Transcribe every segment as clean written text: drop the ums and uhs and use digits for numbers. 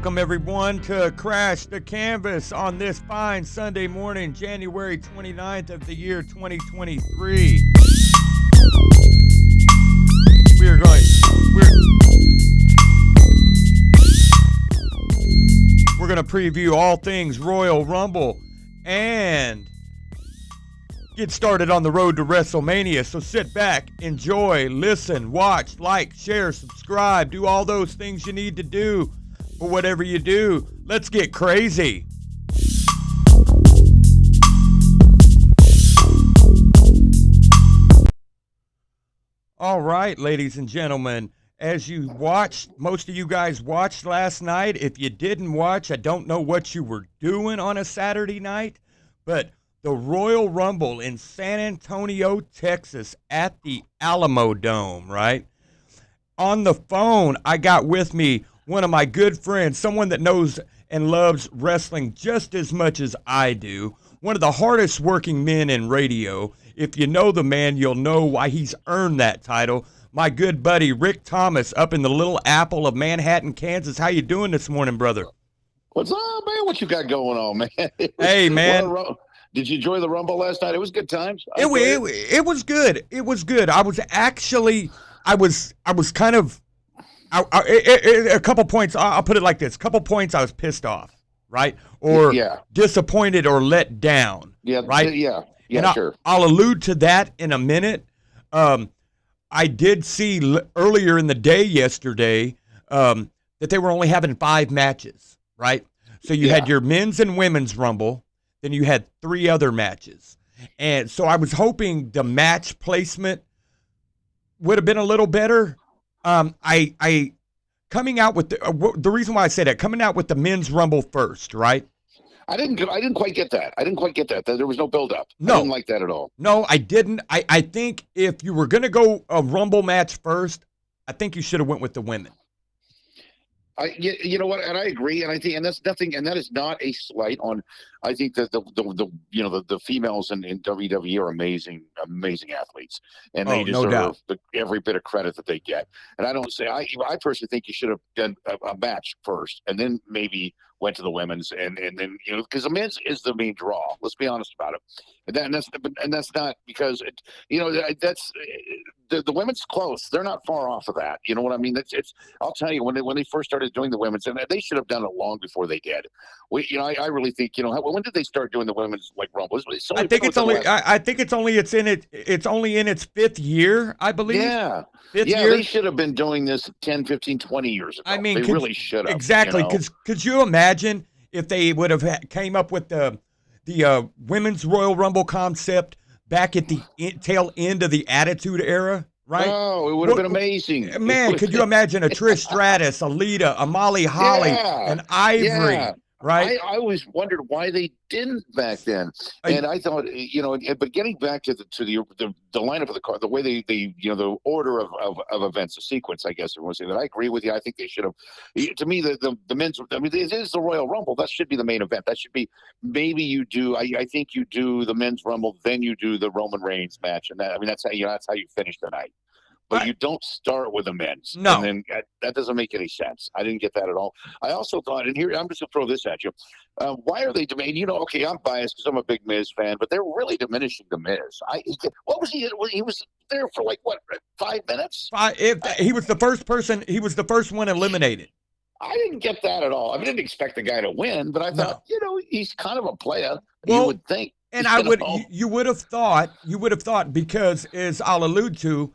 Welcome, everyone, to Crash the Canvas on this fine Sunday morning, January 29th of the year 2023. We're going to preview all things Royal Rumble and get started on the road to WrestleMania. So sit back, enjoy, listen, watch, like, share, subscribe, do all those things you need to do. But whatever you do, let's get crazy. All right, ladies and gentlemen, as you watched, most of you guys watched last night. If you didn't watch, I don't know what you were doing on a Saturday night, but the Royal Rumble in San Antonio, Texas at the Alamo Dome, right? On the phone, I got with me one of my good friends, someone that knows and loves wrestling just as much as I do, one of the hardest working men in radio. If you know the man, you'll know why he's earned that title. My good buddy, Rick Thomas, up in the Little Apple of Manhattan, Kansas. How you doing this morning, brother? What's up, man? What you got going on, man? Hey, man. Did you enjoy the Rumble last night? It was good times. It was good. It was good. I was kind of, a couple points, I'll put it like this. A couple points I was pissed off, right? Or disappointed or let down. Yeah, right? Yeah, sure. I'll allude to that in a minute. I did see earlier in the day yesterday that they were only having 5 matches, right? So you had your men's and women's Rumble, then you had 3 other matches. And so I was hoping the match placement would have been a little better. I coming out with the reason why I say that, coming out with the men's Rumble first, right? I didn't quite get that. There was no build up. No. I didn't like that at all. No, I didn't. I think if you were going to go a Rumble match first, I think you should have went with the women. You know what, and I agree, and I think, and that's nothing, and that is not a slight on. I think that the females in WWE are amazing athletes, and they deserve every bit of credit that they get. And I personally think you should have done a match first, and then maybe went to the women's, and then because the men's is the main draw. Let's be honest about it, and that's not because that's the women's close. They're not far off of that. You know what I mean? I'll tell you, when they first started doing the women's, and they should have done it long before they did. I really think when did they start doing the women's Rumble? I think it's only in its 5th year, I believe. Yeah. Fifth year. They should have been doing this 10, 15, 20 years ago. I mean, they really should have. Exactly. Could you imagine if they would have came up with the women's Royal Rumble concept back at the tail end of the Attitude Era, right? Oh, it would have been amazing. Man, could you imagine a Trish Stratus, a Lita, a Molly Holly, an Ivory, right? I always wondered why they didn't back then, and I thought, but getting back to the lineup of the card, the way they the order of events, the sequence, I guess everyone say that. I agree with you. I think they should have. To me, the men's. I mean, it is the Royal Rumble. That should be the main event. That should be. Maybe you do. I think you do the men's Rumble, then you do the Roman Reigns match, and that's how you finish the night. But you don't start with the men's. No. And then that doesn't make any sense. I didn't get that at all. I also thought, and here, I'm just going to throw this at you. Why are they demanding, okay, I'm biased because I'm a big Miz fan, but they're really diminishing the Miz. What was he? He was there for 5 minutes? He was the first person, he was the first one eliminated. I didn't get that at all. I didn't expect the guy to win, but I thought, he's kind of a player. Well, you would think. And you would have thought, because as I'll allude to,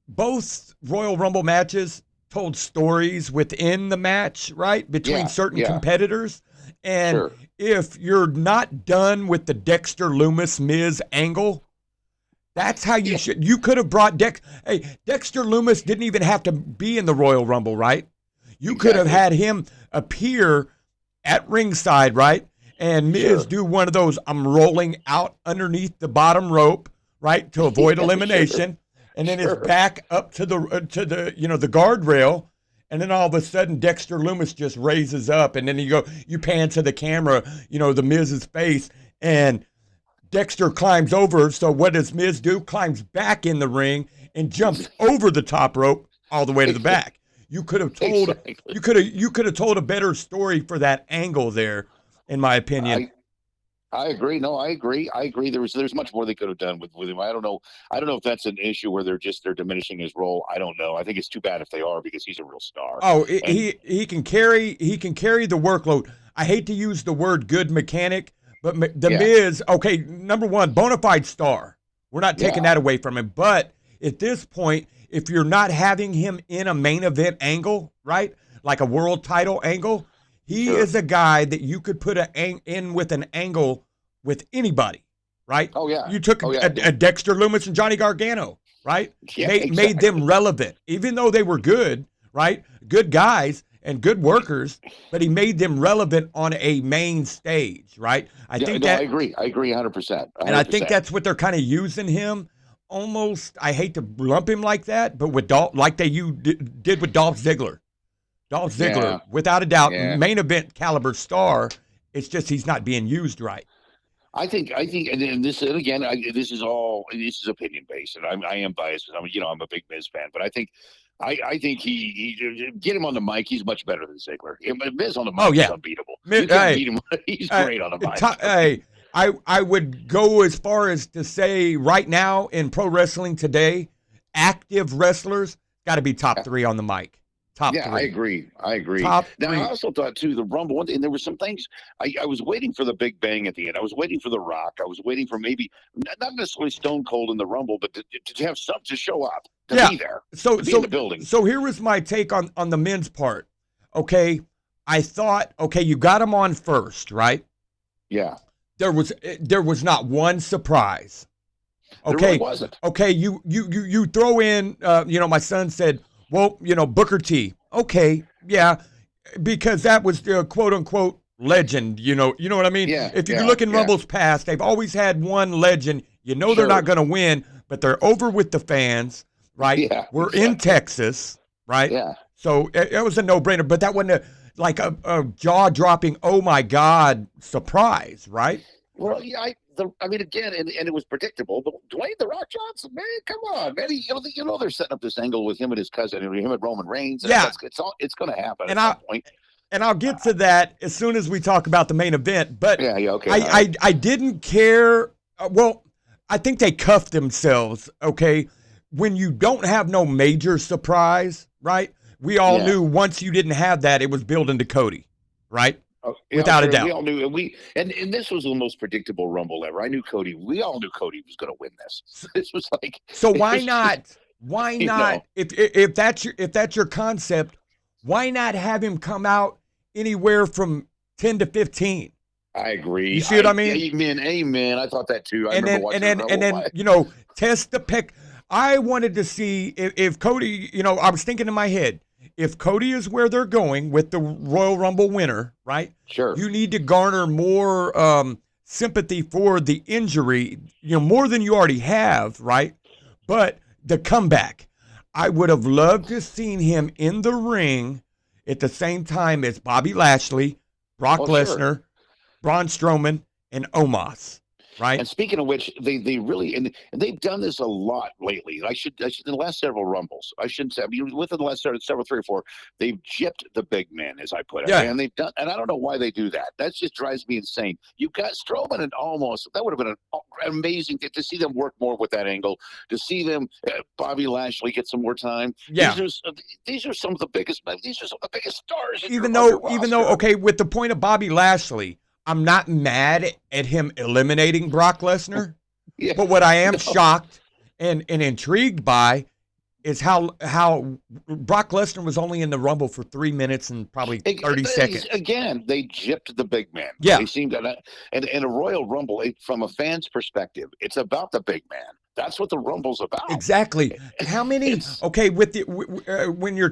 both Royal Rumble matches told stories within the match, right? Between certain competitors. And if you're not done with the Dexter Lumis Miz angle, that's how you should. You could have brought Dexter Lumis didn't even have to be in the Royal Rumble, right? You could have had him appear at ringside, right? And Miz do one of those, I'm rolling out underneath the bottom rope, right, to avoid elimination. And then it's back up to the the guardrail, and then all of a sudden Dexter Lumis just raises up, and then you pan to the camera, the Miz's face, and Dexter climbs over. So what does Miz do? Climbs back in the ring and jumps over the top rope all the way to the back. You could have told you could have told a better story for that angle there, in my opinion. I agree. No, I agree. There's much more they could have done with him. I don't know if that's an issue where they're diminishing his role. I don't know. I think it's too bad if they are, because he's a real star. Oh, he can carry the workload. I hate to use the word good mechanic, but the Miz, okay, number one, bona fide star. We're not taking that away from him. But at this point, if you're not having him in a main event angle, right, like a world title angle, he is a guy that you could put in with an angle with anybody, right? Oh, yeah. You took a Dexter Lumis and Johnny Gargano, right? Yeah, made them relevant, even though they were good, right? Good guys and good workers, but he made them relevant on a main stage, right? I agree 100%. And I think that's what they're kind of using him. Almost, I hate to lump him like that, but with like did with Dolph Ziggler. Dolph Ziggler, without a doubt, main event caliber star. It's just he's not being used right. I think, and this again, this is opinion based, and I am biased. I'm a big Miz fan, but I think he get him on the mic. He's much better than Ziggler. Miz on the mic is unbeatable. You can't beat him. He's great on the mic. I would go as far as to say right now in pro wrestling today, active wrestlers got to be top 3 on the mic. Top 3. I agree. Top now, 3. I also thought, too, the Rumble, and there were some things, I was waiting for the Big Bang at the end. I was waiting for The Rock. I was waiting for maybe, not necessarily Stone Cold in the Rumble, but to have something to show up, to be there, to be in the building. So here was my take on the men's part. Okay, I thought, you got him on first, right? Yeah. There was not one surprise. Okay, there really wasn't. Okay, you throw in, my son said, well, Booker T. Okay, yeah, because that was the quote unquote legend. You know what I mean? Yeah. If you look in Rumble's past, they've always had one legend. They're not going to win, but they're over with the fans, right? Yeah, we're in Texas, right? Yeah. So it was a no-brainer, but that wasn't a jaw-dropping, oh my God, surprise, right? Well, yeah, again, and it was predictable. But Dwayne "The Rock" Johnson, man, come on, man. They're setting up this angle with him and his cousin, him and Roman Reigns. Yeah, it's going to happen at some point. And I'll get to that as soon as we talk about the main event. But okay. I didn't care. I think they cuffed themselves. Okay, when you don't have no major surprise, right? We all knew once you didn't have that, it was building to Cody, right? Without a doubt. We all knew, and this was the most predictable Rumble ever. We all knew Cody was going to win this. This was like, so why not? Why not? If that's your concept, why not have him come out anywhere from 10 to 15? I agree. You see what I mean? Amen. I thought that too. And then test the pick. I wanted to see if Cody. I was thinking in my head, if Cody is where they're going with the Royal Rumble winner, right? Sure. You need to garner more sympathy for the injury, more than you already have, right? But the comeback, I would have loved to have seen him in the ring at the same time as Bobby Lashley, Brock Lesnar, Braun Strowman, and Omos. Right. And speaking of which, they really and they've done this a lot lately. I should in the last several Rumbles. I shouldn't say. Within the last several 3 or 4, they've gypped the big man, as I put it. Yeah. And they've done, and I don't know why they do that. That just drives me insane. You got Strowman and Omos. That would have been an amazing to see them work more with that angle. To see them, Bobby Lashley get some more time. Yeah. These are some of the biggest. These are some of the biggest stars. Even though, with the point of Bobby Lashley, I'm not mad at him eliminating Brock Lesnar, but what I am shocked and intrigued by is how Brock Lesnar was only in the Rumble for 3 minutes and probably 30 seconds. Again, they gypped the big man. Yeah. They seemed to, and a Royal Rumble, from a fan's perspective, it's about the big man. That's what the Rumble's about. Exactly. How many? When you're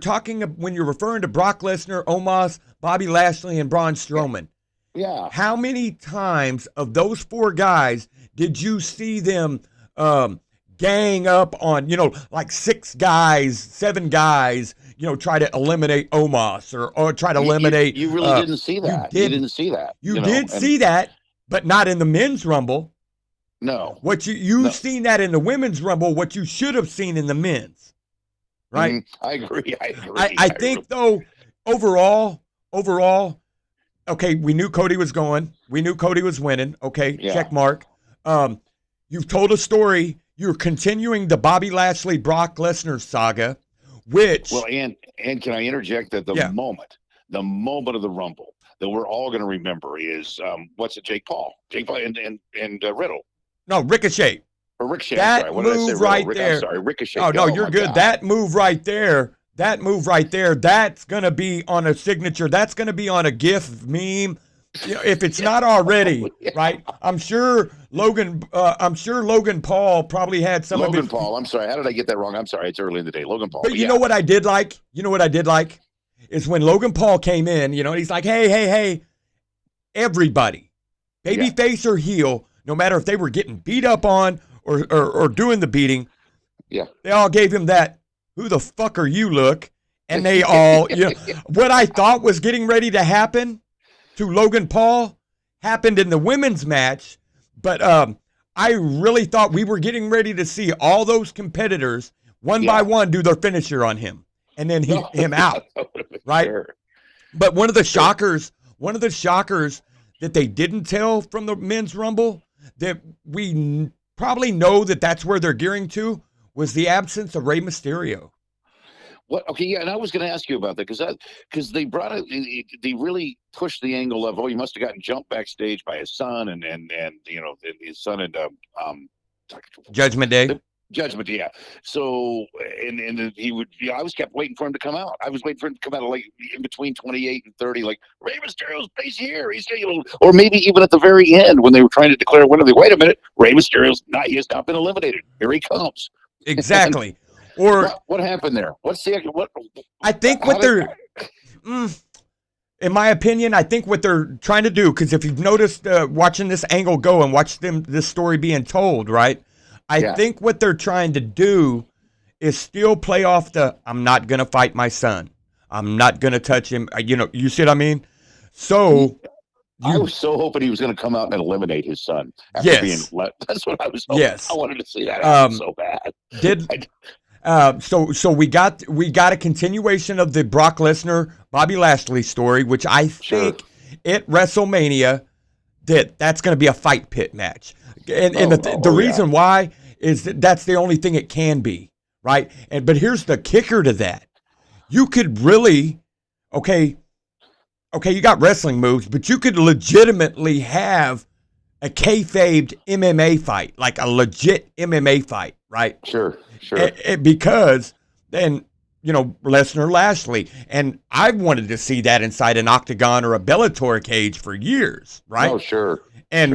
referring to Brock Lesnar, Omos, Bobby Lashley, and Braun Strowman. Yeah. How many times of those 4 guys did you see them gang up on, like 6 guys, 7 guys, try to eliminate Omos or try to eliminate. You really didn't see that. You didn't see that. You did see that, but not in the men's Rumble. No. What you've seen that in the women's Rumble, what you should have seen in the men's. right? Mm-hmm. I agree. I think though, overall, okay, we knew Cody was going. We knew Cody was winning. Okay, check mark. You've told a story. You're continuing the Bobby Lashley Brock Lesnar saga, which and can I interject that the moment of the Rumble that we're all going to remember is Jake Paul and Riddle. No, Ricochet. Or Ricochet. That move right there. I'm sorry, Ricochet. Oh no, you're good. God. That move right there. That's going to be on a signature. That's going to be on a GIF meme. You know, if it's not already, right? I'm sure Logan Paul probably had some Logan of it. Paul. I'm sorry. How did I get that wrong? I'm sorry. It's early in the day. Logan Paul. But you know what I did like? Is when Logan Paul came in, you know, he's like, hey, everybody, babyface or heel, no matter if they were getting beat up on or doing the beating, they all gave him that, who the fuck are you look? And they all, you know, what I thought was getting ready to happen to Logan Paul happened in the women's match, but I really thought we were getting ready to see all those competitors one by one do their finisher on him and then him out, right? Sure. But one of the shockers that they didn't tell from the men's Rumble that we probably know that's where they're gearing to was the absence of Rey Mysterio. What? Okay, yeah, and I was going to ask you about that because they brought it. They really pushed the angle of he must have gotten jumped backstage by his son and you know his son and Judgment Day. Judgment, yeah. So and he would. I was kept waiting for him to come out. I was waiting for him to come out like in between 28 and 30. Like Rey Mysterio's face here. He's or maybe even at the very end when they were trying to declare winner. Wait a minute, Rey Mysterio's he has not been eliminated. Here he comes. Exactly. Or what happened there? I think what they're, in my opinion, I think what they're trying to do, because if you've noticed watching this angle go and watch this story being told, right? I think what they're trying to do is still play off the I'm not gonna fight my son. I'm not gonna touch him. You know, you see what I mean? So. I was so hoping he was going to come out and eliminate his son after being let. That's what I was hoping. Yes. I wanted to see that happen so bad. So we got a continuation of the Brock Lesnar Bobby Lashley story, which I think at WrestleMania that's going to be a fight pit match, and the reason why is that's the only thing it can be, right? But here's the kicker to that: you could really, okay, you got wrestling moves, but you could legitimately have a kayfabed MMA fight, like a legit MMA fight, right? Sure. Because then, you know, Lesnar, Lashley, and I've wanted to see that inside an octagon or a Bellator cage for years, right? Oh, sure. And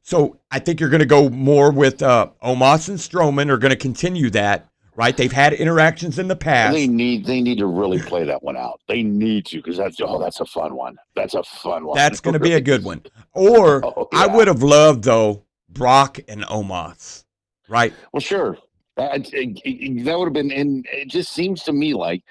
so I think you're going to go more with Omos and Strowman are going to continue that. Right, they've had interactions in the past. They need to really play that one out. They need to because that's a fun one. That's a fun one. That's going to be a good one. Or I would have loved though Brock and Omos. Right. Well, sure. That would have been, and it just seems to me like,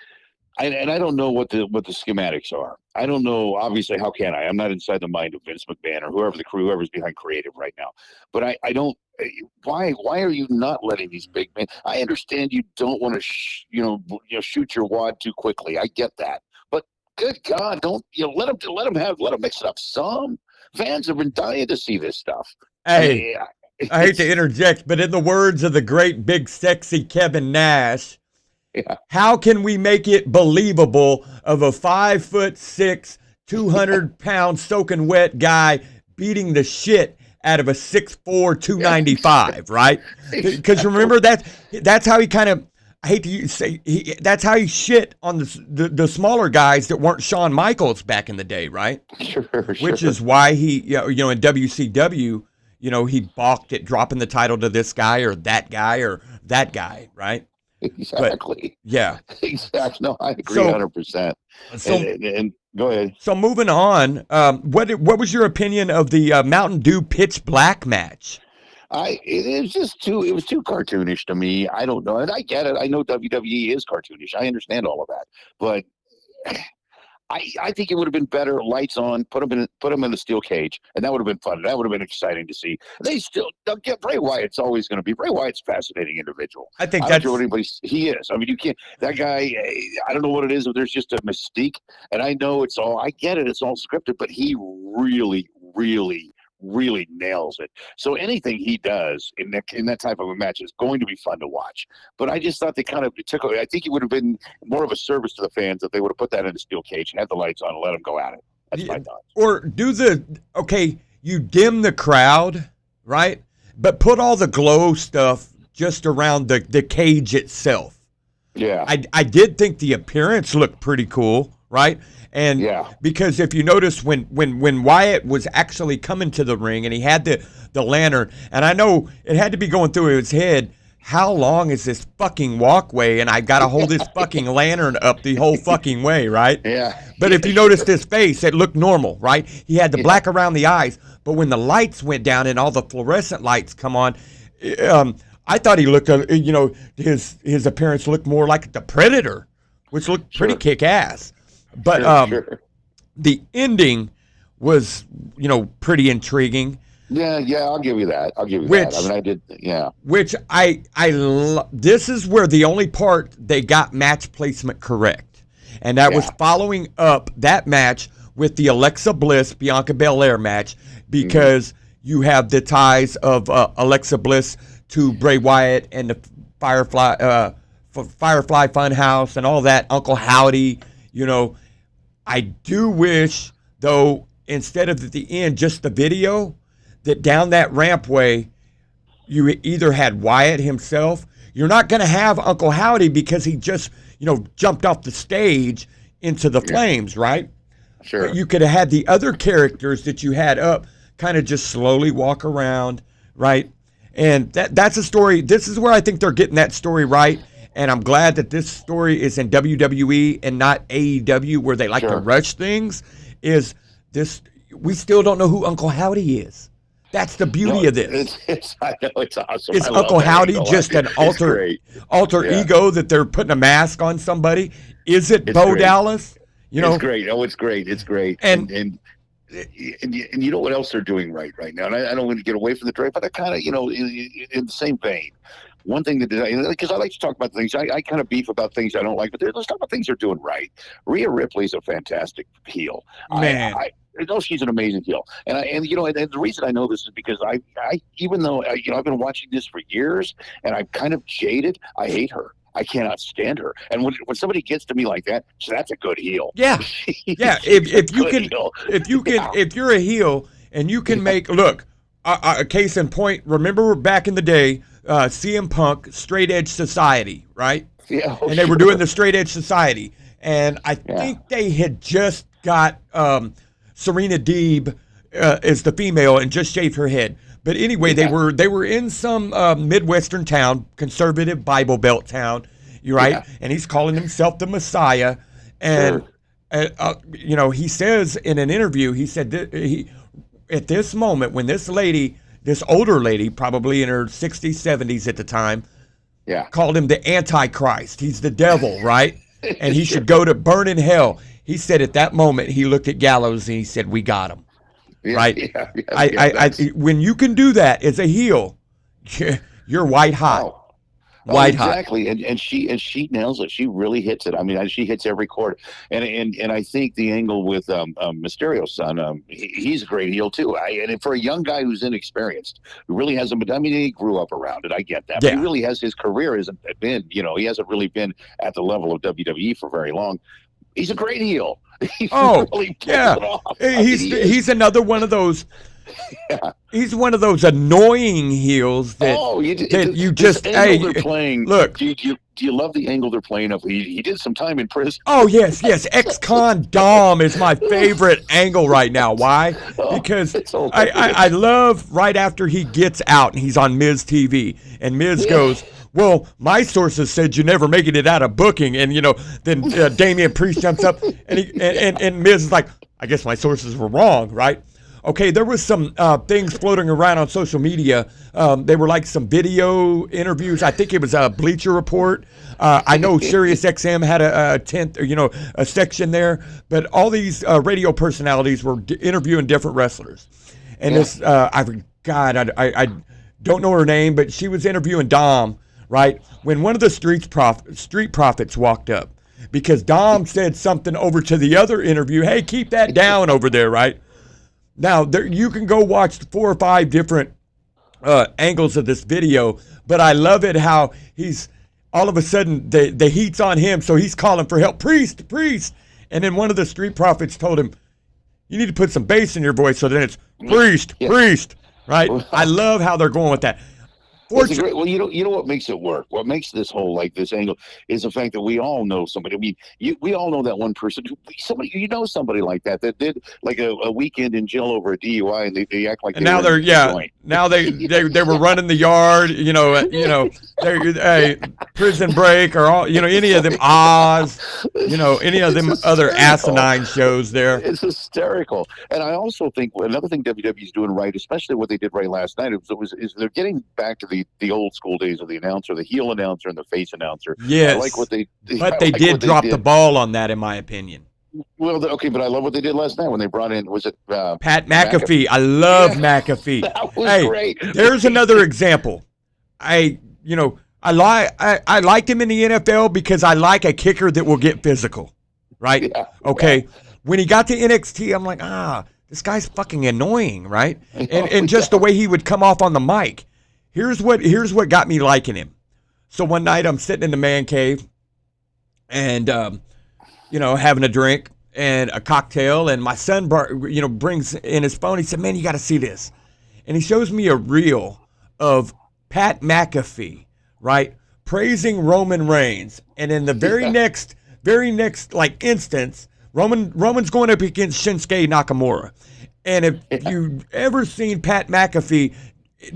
and I don't know what the schematics are. I don't know. Obviously, how can I? I'm not inside the mind of Vince McMahon or whoever's behind creative right now. But I don't. Why are you not letting these big men? I understand you don't want to shoot your wad too quickly. I get that. But good God, don't let them mix it up some. Fans have been dying to see this stuff. Hey, I hate to interject, but in the words of the great big sexy Kevin Nash, how can we make it believable of a 5'6", 200-pound soaking wet guy beating the shit out of a 6'4", 295, right? Because remember that's how he kind of, I hate to say, that's how he shit on the smaller guys that weren't Shawn Michaels back in the day, right? Sure. Which is why he, in WCW, he balked at dropping the title to this guy or that guy, right? Exactly. But, exactly. No, I agree 100%. And go ahead. So moving on, what was your opinion of the Mountain Dew Pitch Black match? It was too cartoonish to me. I don't know. And I get it. I know WWE is cartoonish. I understand all of that. But I think it would have been better. Lights on, put him in the steel cage, and that would have been fun. That would have been exciting to see. They still don't get Bray Wyatt's always going to be Bray Wyatt's a fascinating individual. I think that's what he is. I mean, you can't. That guy. I don't know what it is, but there's just a mystique, and I know it's all. I get it. It's all scripted, but he really, really, really nails it. So anything he does in that type of a match is going to be fun to watch. But I just thought they kind of took. I think it would have been more of a service to the fans if they would have put that in a steel cage and had the lights on and let them go at it. That's my thought. Or you dim the crowd, right? But put all the glow stuff just around the cage itself. Yeah. I did think the appearance looked pretty cool, right? And because if you notice when Wyatt was actually coming to the ring and he had the lantern, and I know it had to be going through his head, how long is this fucking walkway? And I got to hold this fucking lantern up the whole fucking way, right? Yeah. But if you noticed his face, it looked normal, right? He had the black around the eyes, but when the lights went down and all the fluorescent lights come on, I thought he looked, his appearance looked more like the Predator, which looked pretty kick-ass. But the ending was, pretty intriguing. Yeah, I'll give you that. I mean, I did, yeah. Which this is where the only part they got match placement correct. And that was following up that match with the Alexa Bliss, Bianca Belair match, because you have the ties of Alexa Bliss to Bray Wyatt and the Firefly Funhouse and all that, Uncle Howdy, I do wish, though, instead of at the end, just the video, that down that rampway, you either had Wyatt himself. You're not going to have Uncle Howdy because he just, jumped off the stage into the flames, right? Sure. But you could have had the other characters that you had up kind of just slowly walk around, right? And that's a story. This is where I think they're getting that story right. And I'm glad that this story is in WWE and not AEW, where they like to rush things. We still don't know who Uncle Howdy is. That's the beauty of this. I know, it's awesome. Is Uncle Howdy just an alter ego that they're putting a mask on somebody? Is it Bo Dallas? It's great. Oh, it's great. It's great. And you know what else they're doing right now? And I don't want to get away from the trade, but I kind of, in the same vein. One thing because I like to talk about things, I kind of beef about things I don't like, but let's talk about things they're doing right. Rhea Ripley's a fantastic heel. Man. I know she's an amazing heel, and the reason I know this is because I even though I've been watching this for years, and I'm kind of jaded. I hate her. I cannot stand her. And when somebody gets to me like that, so that's a good heel. Yeah, yeah. If you're a heel and you can make a case in point. Remember back in the day, CM Punk, Straight Edge Society, right? Yeah. And they were doing the Straight Edge Society, and I think they had just got Serena Deeb as the female and just shaved her head. But anyway, they were in some Midwestern town, conservative Bible Belt town, right? Yeah. And he's calling himself the Messiah. And, he says in an interview, he said that at this moment, when this older lady, probably in her 60s, 70s at the time, called him the Antichrist. He's the devil, right? And he should go to burn in hell. He said at that moment, he looked at Gallows and he said, "We got him." Right? Yeah, when you can do that as a heel, you're white hot. Wow. White hot. Exactly. And she nails it. She really hits it. I mean, she hits every chord. And I think the angle with Mysterio's son, he's a great heel too. And for a young guy who's inexperienced, who really hasn't been, he grew up around it. I get that. But he really has, his career hasn't been, he hasn't really been at the level of WWE for very long. He's a great heel. He really pulls it off. He's another one of those. He's one of those annoying heels that you just they're playing. Look, do you love the angle they're playing of? He did some time in prison. Oh yes, ex-con Dom is my favorite angle right now. Why? Because I love right after he gets out and he's on Miz TV and Miz goes, "Well, my sources said you're never making it out of booking," and then Damian Priest jumps up and Miz is like, "I guess my sources were wrong, right?" Okay, there was some things floating around on social media. They were like some video interviews. I think it was a Bleacher Report. I know SiriusXM had a section there, but all these radio personalities were interviewing different wrestlers. And this, I don't know her name, but she was interviewing Dom, right? When one of the Street Profits walked up, because Dom said something over to the other interview, hey, keep that down over there, right? Now, you can go watch 4 or 5 different angles of this video, but I love it how he's, all of a sudden, the heat's on him, so he's calling for help, priest. And then one of the Street Profits told him, you need to put some bass in your voice, so then it's priest, right? I love how they're going with that. Well, you know what makes it work? What makes this whole this angle is the fact that we all know somebody. I mean, we all know that one person somebody like that did like a weekend in jail over a DUI, and they act like. And now they were running the yard. Prison Break or all any of them Oz, any of them other asinine shows there. It's hysterical, and I also think another thing WWE's doing right, especially what they did right last night, is they're getting back to the old school days of the announcer, the heel announcer and the face announcer. Yes, I like what they did drop the ball on that, in my opinion. Well, okay, but I love what they did last night when they brought in, was it Pat McAfee? I love McAfee. That was great. There's another example. I liked him in the NFL because I like a kicker that will get physical, right? Yeah, okay. Yeah. When he got to NXT, I'm like, this guy's fucking annoying, right? And just the way he would come off on the mic. Here's what got me liking him. So one night I'm sitting in the man cave and having a drink and a cocktail, and my son brings in his phone. He said, man, you got to see this. And he shows me a reel of Pat McAfee, right, praising Roman Reigns. And in the very next instance, Roman's going up against Shinsuke Nakamura. And if you've ever seen Pat McAfee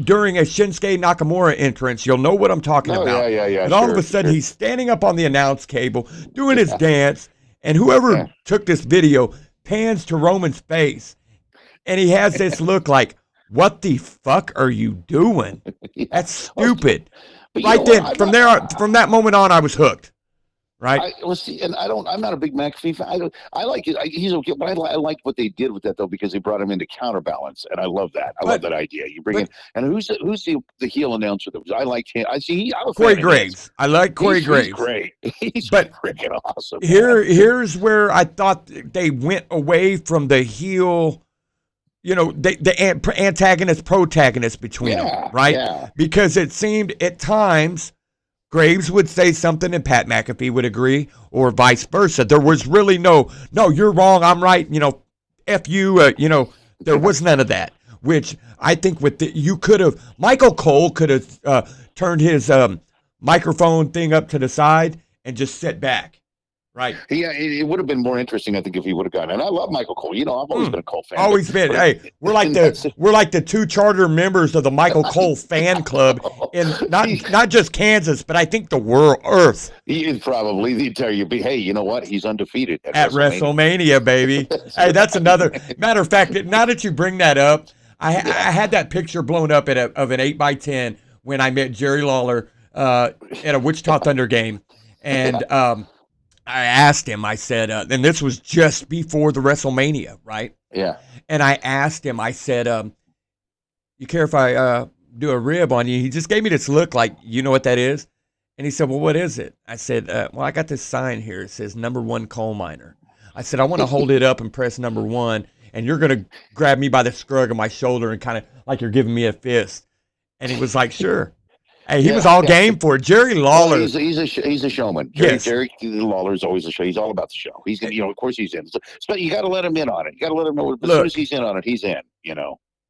during a Shinsuke Nakamura entrance, you'll know what I'm talking about. Yeah. And all of a sudden, he's standing up on the announce cable, doing his dance, and whoever took this video pans to Roman's face, and he has this look like, what the fuck are you doing? That's stupid. Right then, from that moment on, I was hooked. Right. I'm not a big McAfee fan. I like it. He's okay, but I like what they did with that though, because they brought him into Counterbalance, and I love that. I love that idea. You bring in, and who's the heel announcer that was? I liked him. Corey Graves. I like Corey Graves. He's great. He's freaking awesome. Here's where I thought they went away from the heel. The antagonist protagonist between them, right? Yeah. Because it seemed at times Graves would say something and Pat McAfee would agree, or vice versa. There was really no, you're wrong, I'm right, F you, there was none of that, which I think Michael Cole could have turned his microphone thing up to the side and just sit back. Right. Yeah, it would have been more interesting, I think, if he would have gone. And I love Michael Cole. I've always been a Cole fan. Always been. Hey, we're like the 2 charter members of the Michael Cole fan club in not just Kansas, but I think the world, Earth. He is probably the entire. Hey, you know what? He's undefeated at WrestleMania, baby. Hey, that's another matter of fact. Now that you bring that up, I had that picture blown up of an 8x10 when I met Jerry Lawler at a Wichita Thunder game, and I asked him, I said, and this was just before the WrestleMania, right? Yeah. And I asked him, I said, you care if I do a rib on you? He just gave me this look like, you know what that is? And he said, well, what is it? I said, well, I got this sign here. It says #1 coal miner. I said, I want to hold it up and press #1, and you're going to grab me by the scrug of my shoulder and kind of like you're giving me a fist. And he was like, sure. Hey, he was all game for it. Jerry Lawler. Well, he's a showman. Jerry Lawler is always a show. He's all about the show. He's gonna, of course he's in. So you got to let him in on it. You got to let him know. As soon as he's in on it, he's in.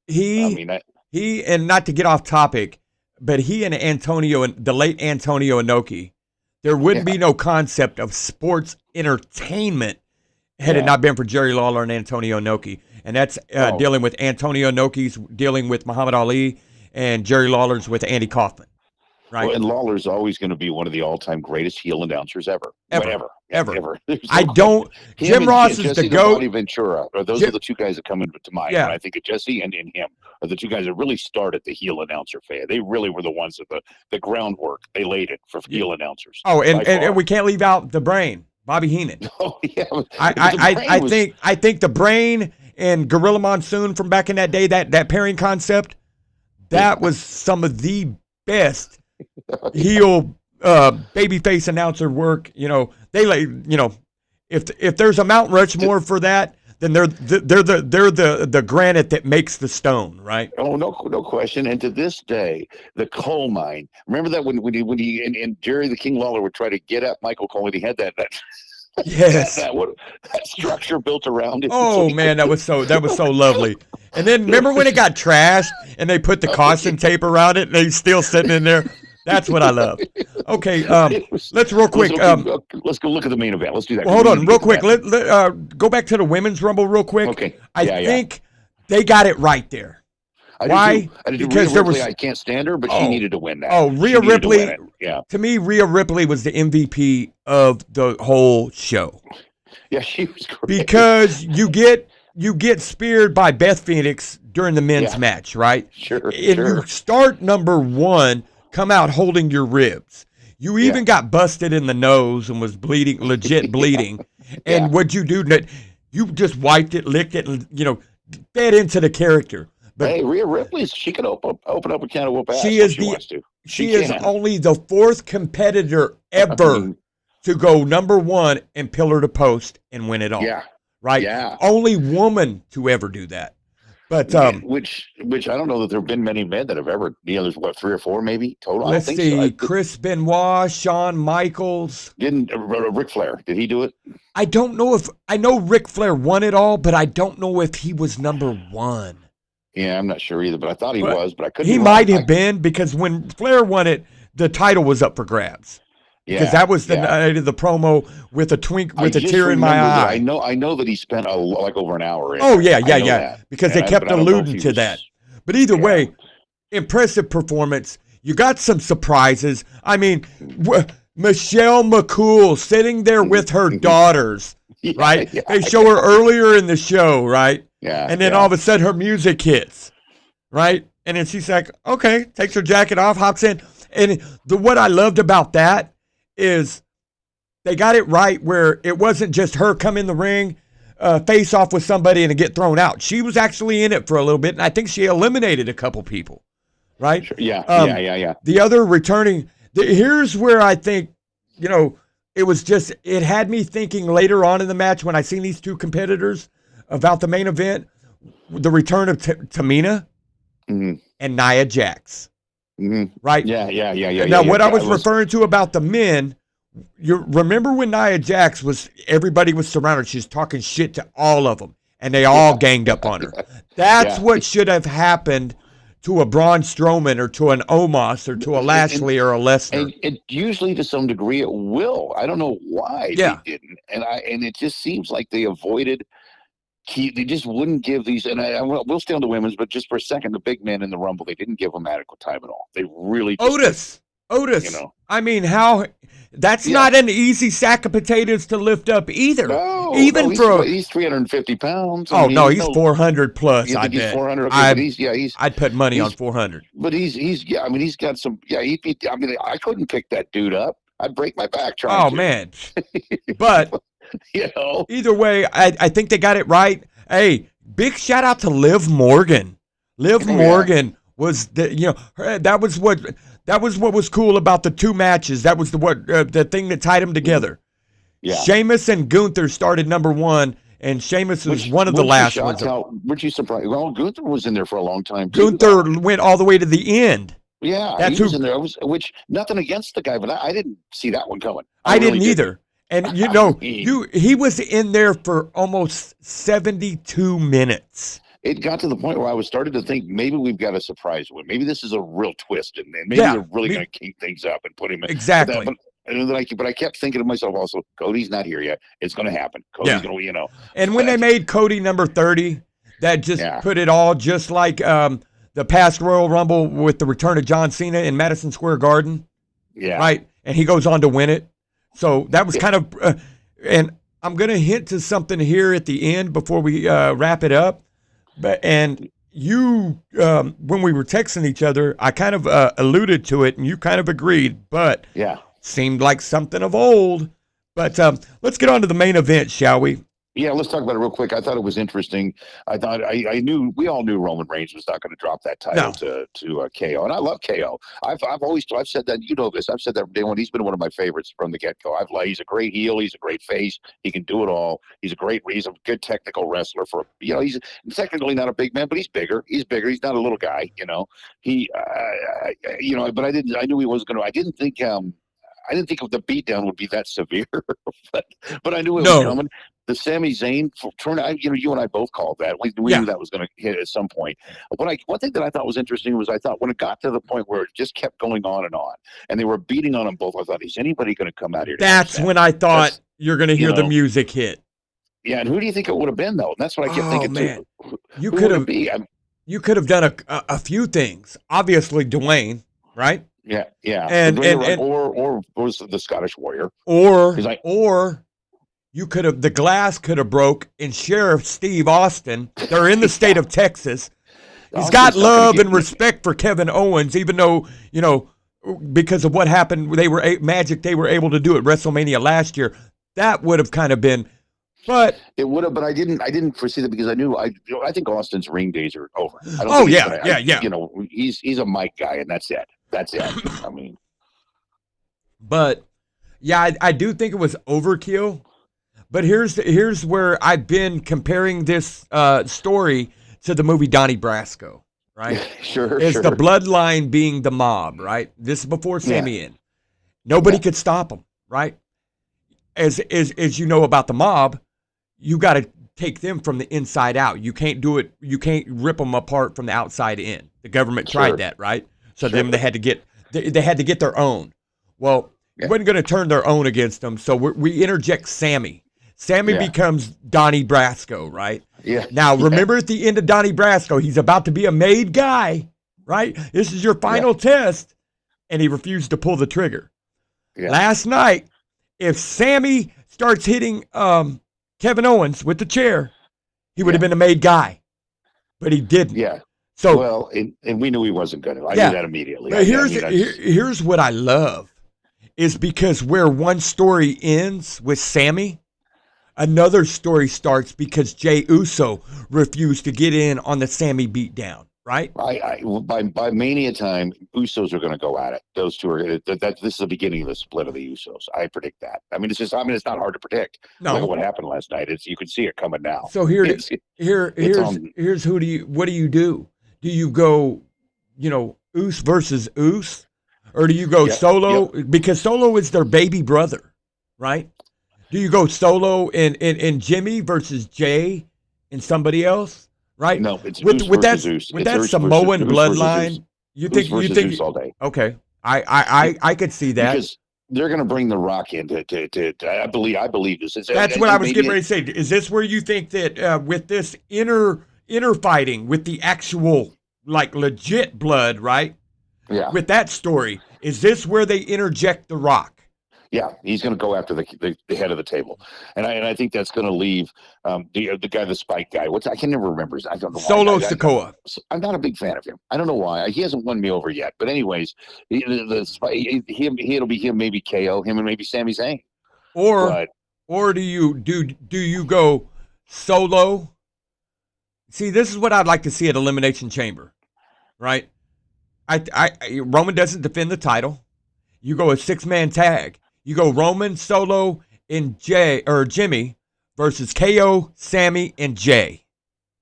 He and not to get off topic, but he and the late Antonio Inoki, there wouldn't be no concept of sports entertainment had it not been for Jerry Lawler and Antonio Inoki. And that's dealing with Antonio Inoki's dealing with Muhammad Ali, and Jerry Lawler's with Andy Kaufman. Right. Well, and Lawler's always going to be one of the all-time greatest heel announcers ever. Ever. I don't. Jim Ross is the GOAT. Ventura, or those are the two guys that come into mind when I think of Jesse and him. Are the two guys that really started the heel announcer phase. They really were the ones that the groundwork. They laid it for heel announcers. Oh, and we can't leave out the Brain, Bobby Heenan. Oh yeah, I think the Brain and Gorilla Monsoon from back in that day, that pairing concept, that was some of the best heel babyface announcer work. If there's a Mount Rushmore for that, then they're the granite that makes the stone, right? Oh, no question. And to this day, the coal mine. Remember that when he and Jerry the King Lawler would try to get at Michael Cole, and he had that yes that structure built around it. Oh man, that was so lovely. And then remember when it got trashed and they put the caution tape around it and he's still sitting in there? That's what I love. Okay, let's real quick. Let's go look at the main event. Let's do that. Well, hold on, real quick. Let go back to the women's rumble real quick. Okay. I think they got it right there. Why? Because there was. I can't stand her, but she needed to win that. Oh, Rhea Ripley. Yeah. To me, Rhea Ripley was the MVP of the whole show. Yeah, she was great. Because you get speared by Beth Phoenix during the men's match, right? Sure. You start number one. Come out holding your ribs. You even got busted in the nose and was bleeding, legit bleeding. And what'd you do? You just wiped it, licked it, and fed into the character. But hey, Rhea Ripley, she could open up a can of whoop ass. She is only the fourth competitor ever to go number one and pillar to post and win it all. Yeah. Right. Yeah. Only woman to ever do that. But which I don't know that there have been many men that have ever. There's 3 or 4 maybe total. Let's see. Chris Benoit, Shawn Michaels. Didn't Ric Flair? Did he do it? I don't know I know Ric Flair won it all, but I don't know if he was number one. Yeah, I'm not sure either, but I thought he was, but I couldn't. He might have been, because when Flair won it, the title was up for grabs. Because that was the night of the promo with a tear in my eye. I know that he spent over an hour. Because they kept alluding to that. But either way, impressive performance. You got some surprises. I mean, Michelle McCool sitting there with her daughters, right? They show her earlier in the show, right? Yeah. And then all of a sudden her music hits, right? And then she's like, okay, takes her jacket off, hops in. And what I loved about that is they got it right where it wasn't just her come in the ring, face off with somebody and get thrown out. She was actually in it for a little bit, and I think she eliminated a couple people, right? Sure. Yeah. The other returning, here's where I think, it had me thinking later on in the match when I seen these two competitors about the main event, the return of Tamina and Nia Jax. Mm-hmm. Right? Yeah. Now, what I was referring to about the men, you remember when Nia Jax everybody was surrounded. She was talking shit to all of them, and they all ganged up on her. That's what should have happened to a Braun Strowman or to an Omos or to a Lashley or a Lesnar. And usually, to some degree, it will. I don't know why they didn't, and it just seems like they avoided. They just wouldn't give these, and we'll stay on the women's, but just for a second, the big men in the Rumble, they didn't give them adequate time at all. They really just Otis. I mean, how? That's not an easy sack of potatoes to lift up either. No, he's 350 pounds. He's 400 plus. I bet. He's 400. Okay, I'd put money on 400. But he's got some. Yeah, I couldn't pick that dude up. I'd break my back trying. Oh man, but. Either way, I think they got it right. Hey, big shout out to Liv Morgan. Liv Morgan was that was what was cool about the two matches. That was the thing that tied them together. Yeah. Sheamus and Gunther started number one, and Sheamus was one of the last ones. Weren't you surprised? Well, Gunther was in there for a long time too. Gunther went all the way to the end. Yeah, he was in there. Which nothing against the guy, but I didn't see that one coming. I didn't either. And he was in there for almost 72 minutes. It got to the point where I was starting to think maybe we've got a surprise win. Maybe this is a real twist, and maybe they're really going to kink things up and put him in. Exactly. But I kept thinking to myself also, Cody's not here yet. It's going to happen. Cody's going to, And when they made Cody number 30, that just put it all just like the past Royal Rumble with the return of John Cena in Madison Square Garden. Yeah. Right. And he goes on to win it. So that was kind of, and I'm going to hint to something here at the end before we wrap it up. And you, when we were texting each other, I kind of alluded to it and you kind of agreed, but seemed like something of old. But let's get on to the main event, shall we? Yeah, let's talk about it real quick. I thought it was interesting. I thought we all knew Roman Reigns was not going to drop that title to KO, and I love KO. I've said that, you know this. I've said that from day one. He's been one of my favorites from the get-go. He's a great heel. He's a great face. He can do it all. He's a good technical wrestler. He's technically not a big man, but he's bigger. He's not a little guy. But I knew he was going to. I didn't think the beatdown would be that severe, but I knew it was coming. The Sami Zayn turn, you and I both called that. We knew that was going to hit at some point. One thing that I thought was interesting was I thought when it got to the point where it just kept going on, and they were beating on them both, I thought, is anybody going to come out here? That's when I thought you're going to hear the music hit. Yeah, and who do you think it would have been, though? And that's what I kept thinking, man. too. You could have done a few things. Obviously, Dwayne, right? Yeah. Or was the Scottish Warrior. Or the glass could have broke and Sheriff Steve Austin, they're in the state of Texas. He's got love and respect for Kevin Owens, even though, because of what happened, they were able to do at WrestleMania last year. That would have kind of been, but it would have, but I didn't foresee that because I think Austin's ring days are over. He's a mic guy and that's it. I mean, but yeah, I do think it was overkill. But here's where I've been comparing this story to the movie Donnie Brasco, right? Sure. The bloodline being the mob, right? This is before Sami in. Nobody could stop them, right? As you know about the mob, you got to take them from the inside out. You can't do it. You can't rip them apart from the outside in. The government tried that, right? So then they had to get their own. Well, it wasn't going to turn their own against them. So we interject Sami. Sami becomes Donnie Brasco, right? Yeah. Now, remember at the end of Donnie Brasco, he's about to be a made guy, right? This is your final test, and he refused to pull the trigger. Yeah. Last night, if Sami starts hitting Kevin Owens with the chair, he would have been a made guy, but he didn't. Yeah. So and we knew he wasn't going to. I knew that immediately. But here's what I love is because where one story ends with Sami, another story starts because Jey Uso refused to get in on the Sami beatdown, right? By Mania time, Usos are going to go at it. Those two are. This is the beginning of the split of the Usos. I predict that. I mean, it's not hard to predict. No, look at what happened last night. You can see it coming now. So here's what do you do? Do you go, Uso versus Uso, or do you go Solo? Because Solo is their baby brother, right? Do you go Solo and Jimmy versus Jay and somebody else, right? No, it's with that Samoan bloodline. You think Uso all day? Okay, I could see that because they're going to bring The Rock in to I believe this. That's what I was getting ready to say. Is this where you think that with this inner fighting with the actual legit blood, right? Yeah. With that story, is this where they interject The Rock? Yeah, he's going to go after the head of the table, and I think that's going to leave the guy, the Spike guy. I can never remember his. I don't know. Solo Sikoa. I'm not a big fan of him. I don't know why. He hasn't won me over yet. But anyways, it'll be him, maybe KO, him, and maybe Sami Zayn. Or do you go Solo? See, this is what I'd like to see at Elimination Chamber, right? Roman doesn't defend the title. You go a 6-man tag. You go Roman, Solo, and Jimmy versus KO, Sami, and Jay.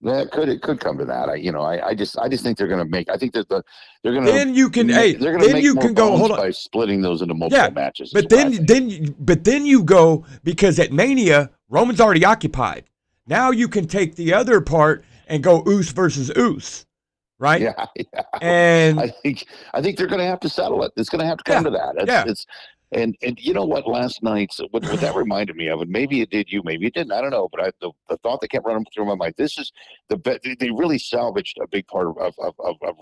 Yeah, it could come to that. I just think they're going to make. I think that they're going to. Then you can. Then you can go. Hold on. By splitting those into multiple matches. But then you go because at Mania Roman's already occupied. Now you can take the other part and go Uso versus Uso. Right. Yeah. And I think they're going to have to settle it. It's going to have to come to that. And you know what? Last night, what that reminded me of, and maybe it did you, maybe it didn't. I don't know. But the thought that kept running through my mind. This is they really salvaged a big part of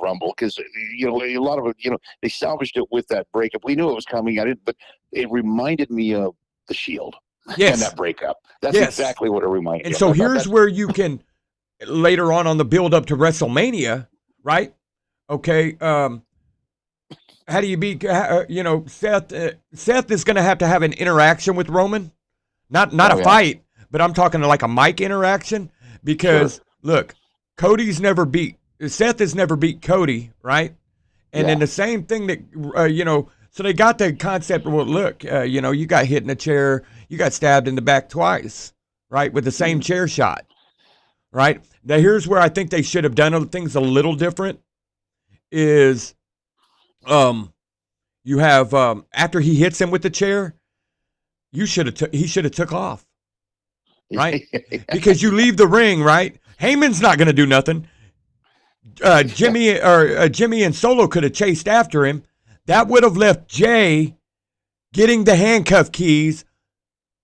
Rumble, because a lot of it, they salvaged it with that breakup. We knew it was coming. But it reminded me of the Shield. Yes. And that breakup. That's exactly what it reminded me of. And so here's where you can later on the build up to WrestleMania, right? Okay. How do you beat, Seth? Seth is going to have an interaction with Roman, not a fight, but I'm talking like a mic interaction, because look, Seth has never beat Cody, right? And then the same thing that so they got the concept. Well, look, you got hit in a chair, you got stabbed in the back twice, right, with the same chair shot, right? Now here's where I think they should have done things a little different. Is you have after he hits him with the chair, he should have took off, right? Because you leave the ring, right? Heyman's not going to do nothing. Jimmy and Solo could have chased after him. That would have left Jay getting the handcuff keys,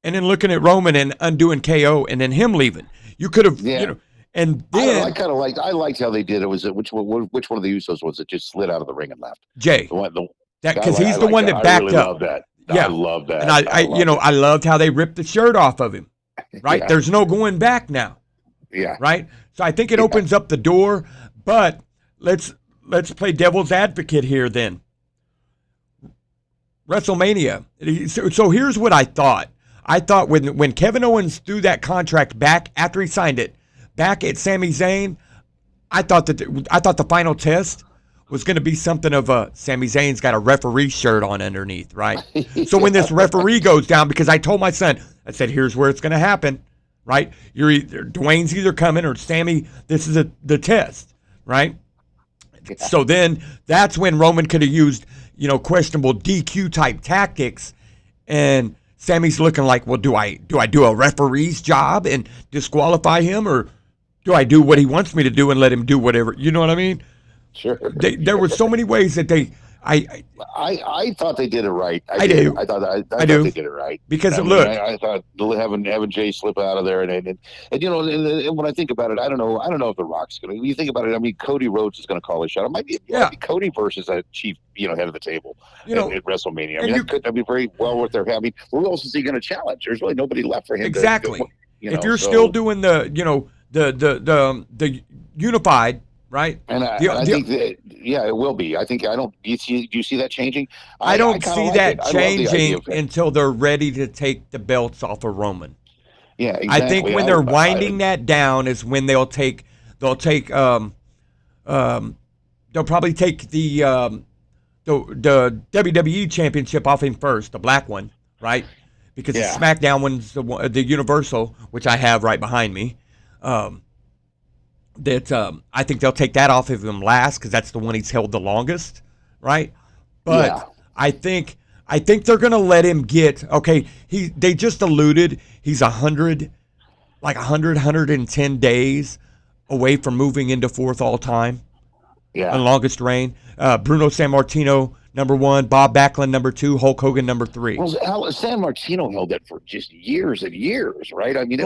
and then looking at Roman and undoing KO, and then him leaving. You could have, And then I liked how they did it. Was it which one of the Usos was it? Just slid out of the ring and left. Jay, because he's the one that backed up. Love that. Yeah, I love that. And I loved how they ripped the shirt off of him. Right, there's no going back now. Yeah. Right. So I think it opens up the door. But let's play devil's advocate here then. WrestleMania. So here's what I thought. I thought when Kevin Owens threw that contract back after he signed it, back at Sami Zayn, I thought the final test was going to be something of Sami Zayn's got a referee shirt on underneath, right? So when this referee goes down, because I told my son, I said, here's where it's going to happen, right? Dwayne's either coming or Sami. This is the test, right? Yeah. So then that's when Roman could have used, questionable DQ type tactics, and Sami's looking like, well, do I do a referee's job and disqualify him, or do I do what he wants me to do and let him do whatever? You know what I mean? Sure. There were so many ways that I thought they did it right. I do. I thought they did it right. Because I thought having Jay slip out of there and when I think about it, I don't know if The Rock's going to. When you think about it, I mean, Cody Rhodes is going to call a shot. It might be Cody versus a chief, head of the table at WrestleMania. I mean, that'd be very well worth their having. Who else is he going to challenge? There's really nobody left for him. Exactly. If you're still doing the unified. Right, and I think that it will be. Do you see that changing? I don't see that changing until they're ready to take the belts off of Roman. Yeah, exactly. I think when they're winding that down is when they'll probably take the WWE Championship off him first, the black one, right? Because the SmackDown one's the Universal, which I have right behind me. I think they'll take that off of him last, because that's the one he's held the longest, right? But I think they're gonna let him get they just alluded he's 110 days away from moving into fourth all time. Yeah. The longest reign. Bruno Sammartino #1, Bob Backlund #2, Hulk Hogan #3. Well, Sammartino held that for just years and years, right? I mean,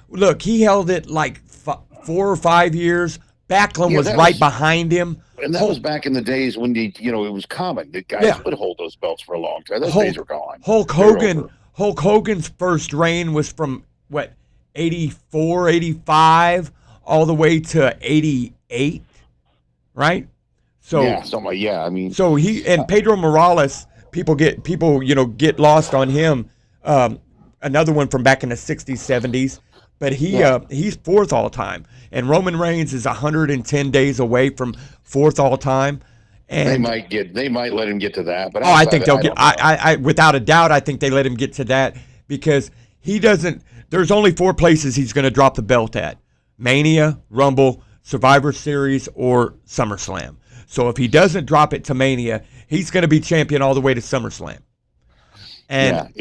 look, he held it like 4 or 5 years. Backlund was right behind him. And that was back in the days when it was common. The guys would hold those belts for a long time. Those days are gone. Hulk Hogan's first reign was from 84, 85, all the way to 88, right? So I mean, so he and Pedro Morales, people get lost on him. Another one from back in the 60s, 70s. But he's fourth all time, and Roman Reigns is 110 days away from fourth all time. And they might let him get to that. But I think they'll get. I without a doubt, I think they let him get to that, because he doesn't. There's only 4 places he's going to drop the belt at: Mania, Rumble, Survivor Series, or SummerSlam. So if he doesn't drop it to Mania, he's going to be champion all the way to SummerSlam. And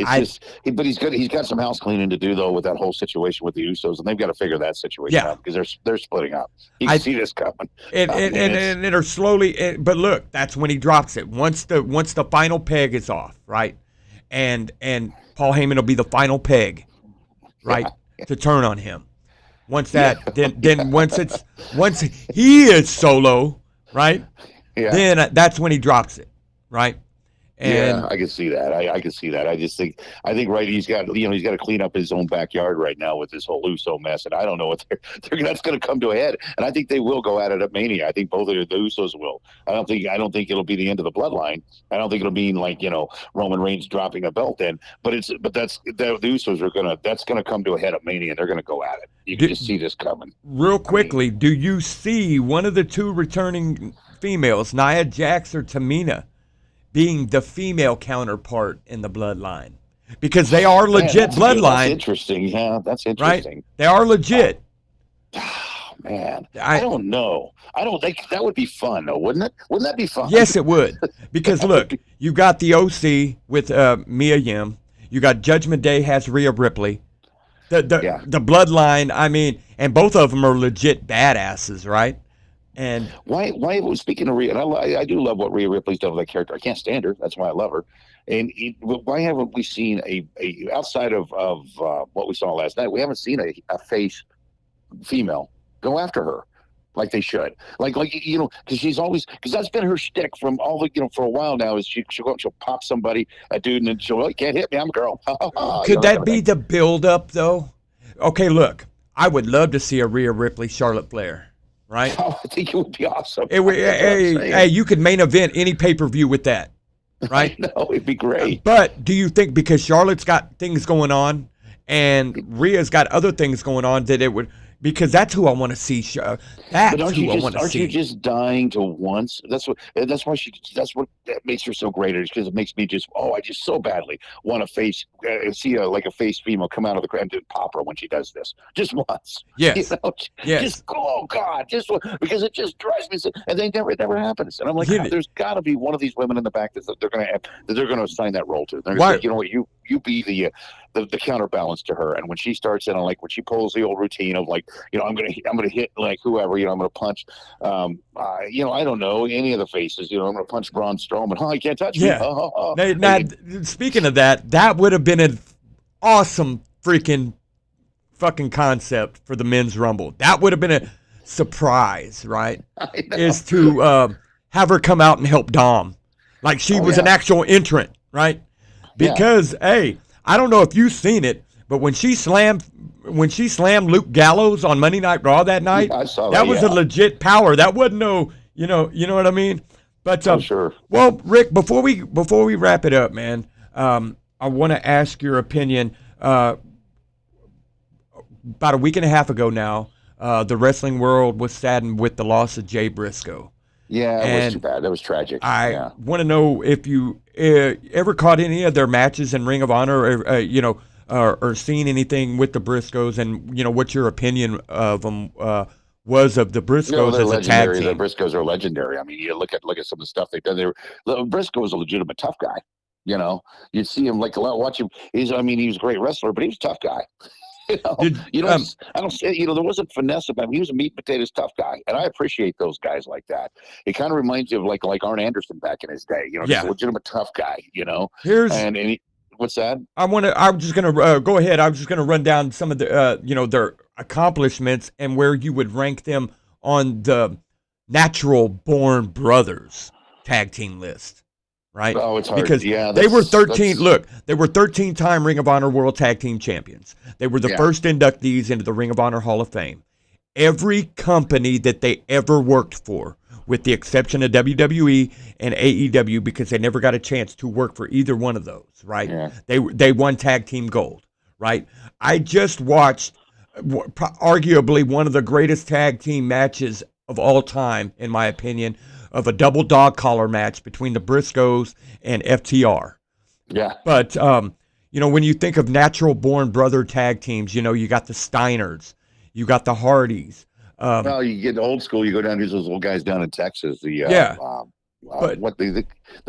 but he's good. He's got some house cleaning to do though with that whole situation with the Usos, and they've got to figure that situation out, because they're splitting up. You can see this coming. And they're slowly. But look, that's when he drops it. Once the final peg is off, right? and Paul Heyman will be the final peg, right, to turn on him. Once that, then once he is solo, right, then that's when he drops it, right. And I can see that. I can see that. I think right. He's got to clean up his own backyard right now with this whole Uso mess, and I don't know what that's going to come to a head. And I think they will go at it at Mania. I think both of the Usos will. I don't think it'll be the end of the bloodline. I don't think it'll mean like Roman Reigns dropping a belt in. But the Usos are that's gonna come to a head at Mania, and they're gonna go at it. You can just see this coming. Real quickly, do you see one of the two returning females, Nia Jax or Tamina, being the female counterpart in the bloodline? Because they are legit bloodline. That's interesting. Yeah, that's interesting. Right? They are legit. Oh, man, I don't know. I don't think that would be fun, though, wouldn't it? Wouldn't that be fun? Yes, it would. Because look, you got the OC with Mia Yim. You got Judgment Day has Rhea Ripley. The bloodline. I mean, and both of them are legit badasses, right? And why? Speaking of Rhea, and I do love what Rhea Ripley's done with that character. I can't stand her. That's why I love her. And why haven't we seen a outside of what we saw last night? We haven't seen a face female go after her like they should. Like because because that's been her shtick from all the for a while now. Is she'll pop somebody, a dude, and then you can't hit me. I'm a girl. Could that be the build up though? Okay, look, I would love to see a Rhea Ripley Charlotte Flair. Right? Oh, I think it would be awesome. Hey, you could main event any pay-per-view with that, right? No, it'd be great. But do you think because Charlotte's got things going on and Rhea's got other things going on that it would? Because that's who I want to see. Aren't you just dying to once? That's what that makes her so great. Is because it makes me I just so badly want to see a face female come out of the crowd and pop her when she does this just once. Yes. Yes. Just oh God, because it just drives me. And it never happens. And I'm like, there's got to be one of these women in the back that they're going to assign that role to. They're going to say, you know what, you be the counterbalance to her. And when she starts in, when she pulls the old routine of I'm gonna hit like whoever, I'm gonna punch, I don't know any of the faces, I'm gonna punch Braun Strowman. Oh, you can't touch me. Now, speaking of that would have been an awesome freaking fucking concept for the men's rumble. That would have been a surprise, right? Is to have her come out and help Dom, like she was an actual entrant, right? Because hey, I don't know if you've seen it, but when she slammed Luke Gallows on Monday Night Raw that night, I saw that was a legit power. That wasn't you know what I mean? But sure. Well, Rick, before we wrap it up, man, I want to ask your opinion. About a week and a half ago now, the wrestling world was saddened with the loss of Jay Briscoe. Yeah, it was too bad. That was tragic. I want to know if you ever caught any of their matches in Ring of Honor, or seen anything with the Briscoes, and what your opinion of them was of the Briscoes as a tag team. The Briscoes are legendary. I mean, you look at some of the stuff they've done. Briscoe was a legitimate tough guy. You'd see him watch him. He was a great wrestler, but he was a tough guy. I don't say there wasn't finesse about him. He was a meat and potatoes tough guy, and I appreciate those guys like that. It kind of reminds you of like Arn Anderson back in his day. Just a legitimate tough guy. What's that? I'm just gonna go ahead. I was just gonna run down some of the their accomplishments and where you would rank them on the Natural Born Brothers tag team list. Right? Oh, it's hard. Because they were 13. Look, they were 13-time Ring of Honor World Tag Team Champions. They were the first inductees into the Ring of Honor Hall of Fame. Every company that they ever worked for, with the exception of WWE and AEW, because they never got a chance to work for either one of those. Right? Yeah. They won tag team gold. Right? I just watched arguably one of the greatest tag team matches of all time, in my opinion, of a double dog collar match between the Briscoes and FTR. Yeah. But, when you think of natural born brother tag teams, you got the Steiners, you got the Hardys. Well, you get old school, you go down to those little guys down in Texas. The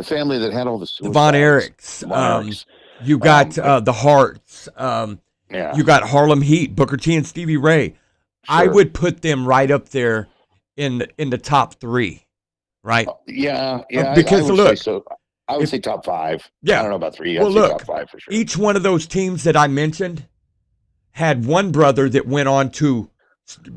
family that had all the Von Erichs. You got the Harts. You got Harlem Heat, Booker T and Stevie Ray. Sure. I would put them right up there in the top three. Right. Yeah. Because look, I would say top 5. Yeah. I don't know about 3. Well, look, top 5 for sure. Each one of those teams that I mentioned had one brother that went on to,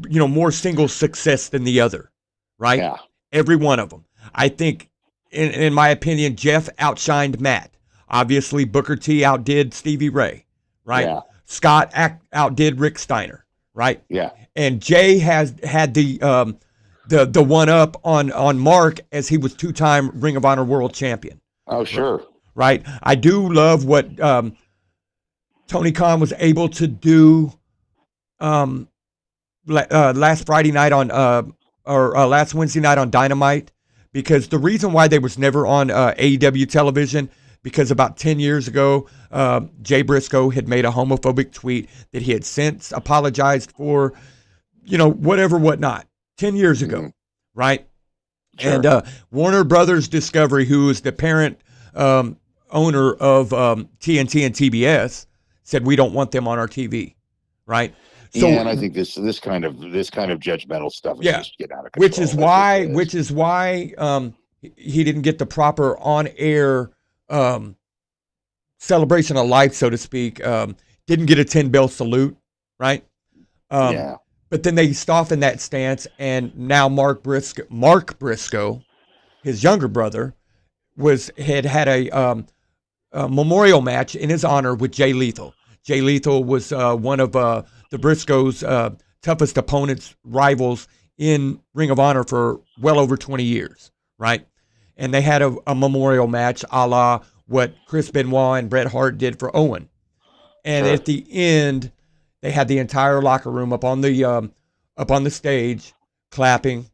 more single success than the other, right? Yeah. Every one of them. I think, in my opinion, Jeff outshined Matt. Obviously, Booker T outdid Stevie Ray, right? Yeah. Scott outdid Rick Steiner, right? Yeah. And Jay has had the one up on Mark, as he was 2-time Ring of Honor World Champion. Oh, sure. Right. I do love what Tony Khan was able to do last Friday night last Wednesday night on Dynamite, because the reason why they was never on AEW television, because about 10 years ago, Jay Briscoe had made a homophobic tweet that he had since apologized for, whatnot, 10 years ago, right? Sure. And Warner Brothers Discovery, who is the parent owner of TNT and TBS, said we don't want them on our TV, right? So, and I think this kind of judgmental stuff is just get out of control. Which is why he didn't get the proper on-air celebration of life, so to speak. Didn't get a 10-bell salute, right? Yeah. But then they softened that stance, and now Mark Briscoe, his younger brother, had a memorial match in his honor with Jay Lethal. Jay Lethal was one of the Briscoes' toughest opponents, rivals in Ring of Honor for well over 20 years, right? And they had a memorial match a la what Chris Benoit and Bret Hart did for Owen. And at the end, they had the entire locker room up on the stage clapping,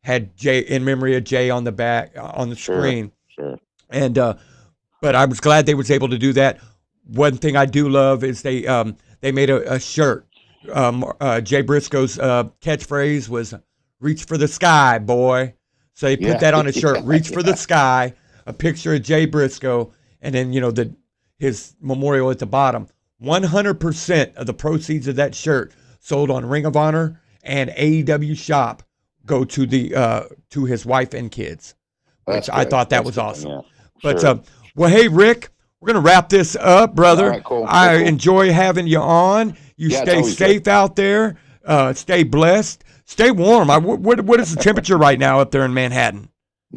had Jay in memory of Jay on the back on the screen. Sure. And but I was glad they was able to do that. One thing I do love is they made a shirt. Jay Briscoe's catchphrase was "Reach for the sky, boy." So they put that on a shirt. Reach for the sky. A picture of Jay Briscoe, and then his memorial at the bottom. 100% of the proceeds of that shirt sold on Ring of Honor and AEW shop go to to his wife and kids, which I thought that was awesome. Yeah. But well, hey Rick, we're gonna wrap this up, brother. All right, cool. I enjoy having you on. You stay safe out there. Stay blessed. Stay warm. What is the temperature right now up there in Manhattan?